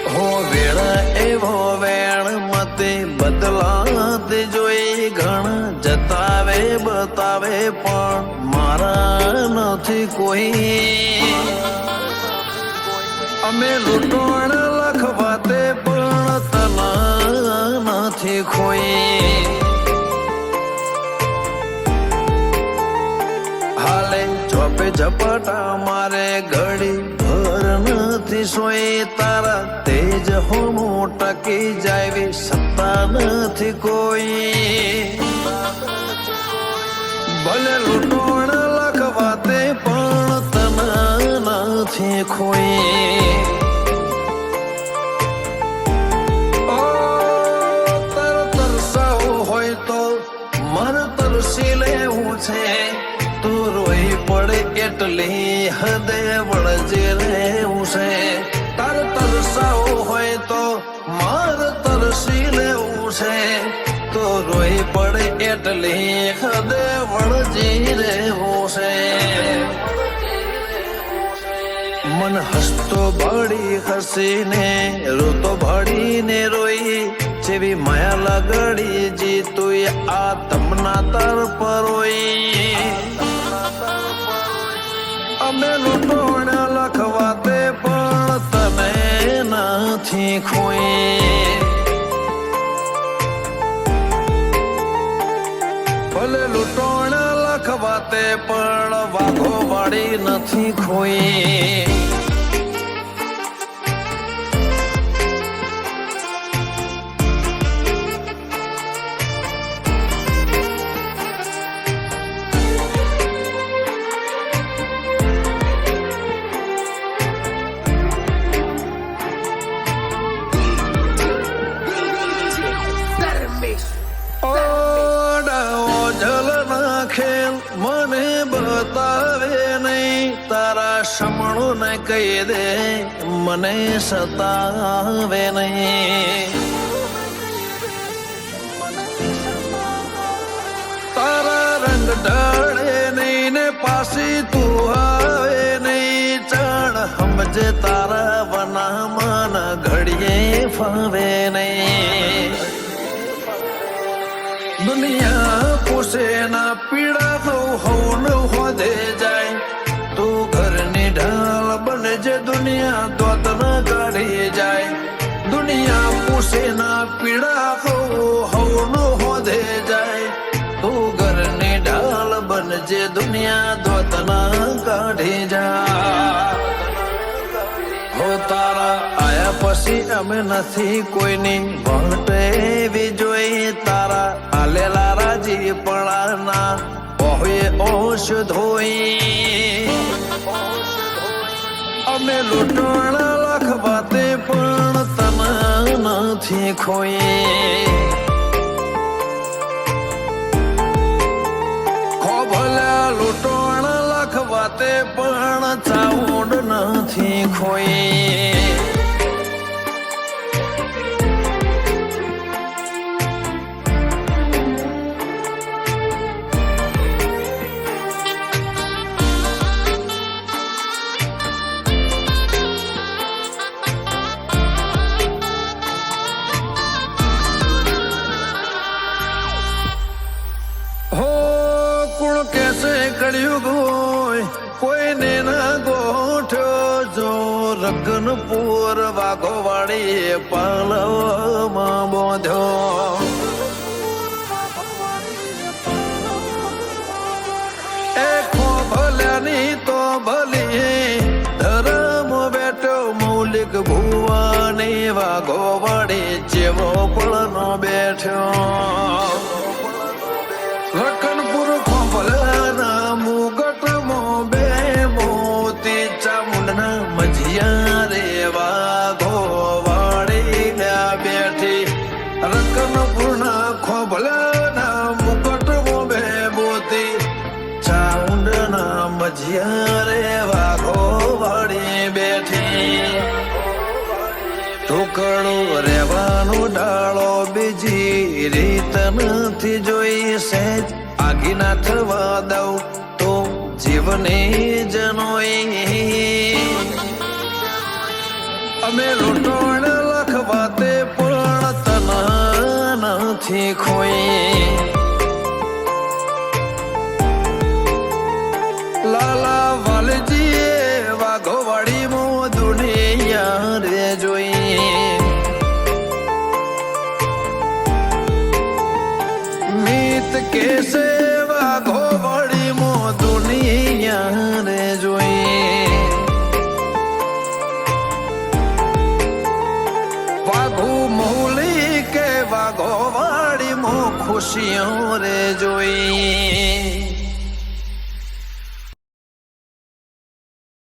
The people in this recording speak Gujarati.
હો વેળા એવો વેણ મતે બદલાત જોઈ ઘણ જતાવે બતાવે પણ મારા નથી કોઈ અમે લૂંટણ લખવાતે પણ તના નથી ખોઈ હાલે ચોપે ઝપટા મારે ઘડી ભર નથી સોઈ તારા તેજ હોમો ટકી જાય સત્તા નથી કોઈ ભલે લૂંટણ લખવાતે પણ તના નથી ખોઈ તરસાવું હોય તો મન તરસી લેવું છે તું રોઈ પડે એટલી હદે વળજે રહેવું છે તાર તરસાવું હોય તો માર તરસી લેવું છે તો રોઈ પડે એટલી હદે વળજી રહેવું છે મન હસતો ભાડી હસીને રોતો ભાડીને રોઈ જેવી માયા લગડી જીતું આ તમના તર પરોઈ અમે લૂંટણ લખવાતે પણ તને નથી ખોઈ ભલે લૂંટણ લખવાતે પણ વાઘો વાળી નથી ખોઈ મને બતાવે નહીં તારા સમણું ને કહી દે મને સતાવે નહીં તારા રંગ ઢળે નહીં ને પાછી તું આવે નહીં ચાણ સમજે તારા વનામાં ઘડીએ ફાવે નહીં દુનિયા પૂછે ના પીડા તો હોન હોદે જાય તું ઘરની ઢાલ બનજે દુનિયા દોત ના કાઢી જાય દુનિયા પૂછે ના પીડા તો હોન હોદે જાય તું ઘરની ઢાલ બનજે દુનિયા દોત ના કાઢી જાય હો તારા આયા પછી અમે નથી કોઈની વાંટે એવી જોઈ તારા આલેલા રાજી પડાના ઓહે ઓશ ધોઈ અમે લૂંટણ લખવાતે પણ તને નથી ખોઈ ખો ભલા લૂંટણ લખવાતે પણ ચાઉંડ નથી ખોઈ કળિયુગ હોય કોઈને ના ગોઠ્યો જો રગનપુર વાઘો વાળી પાલવમાં બોધ્યો એ ખો ભલ્યાની તો ભલી ધર્મ બેઠો મૌલિક ભુવાની વાઘો વાળી જેવો પળનો બેઠ્યો રખનપુર ખોભલાના મુગટમાં બે મોતી ચામુંડના મજિયા રે વાઘો વાળી બેઠી રખનપુરના ખોભલાના મુગટમાં બે મોતી ચામુંડના મજિયા રે વાઘો વાળી બેઠી ટુકડો રહેવાનો ડાળો બીજી રીત નથી જોઈ સહેજ આગી ના થવા દઉં તો જીવ જીવની જનોઈ અમે લૂંટણ લખવાતે પણ તન નથી ખોઈ લાલા વાલજીએ વાઘોવાડી મો દુનિયા રે જોઈ મીત કેસે વાઘોવાડી મો દુનિયા રે જોઈ વાઘુ મૂલી કે વાઘોવાડી મો ખુશીઓ રે જોઈ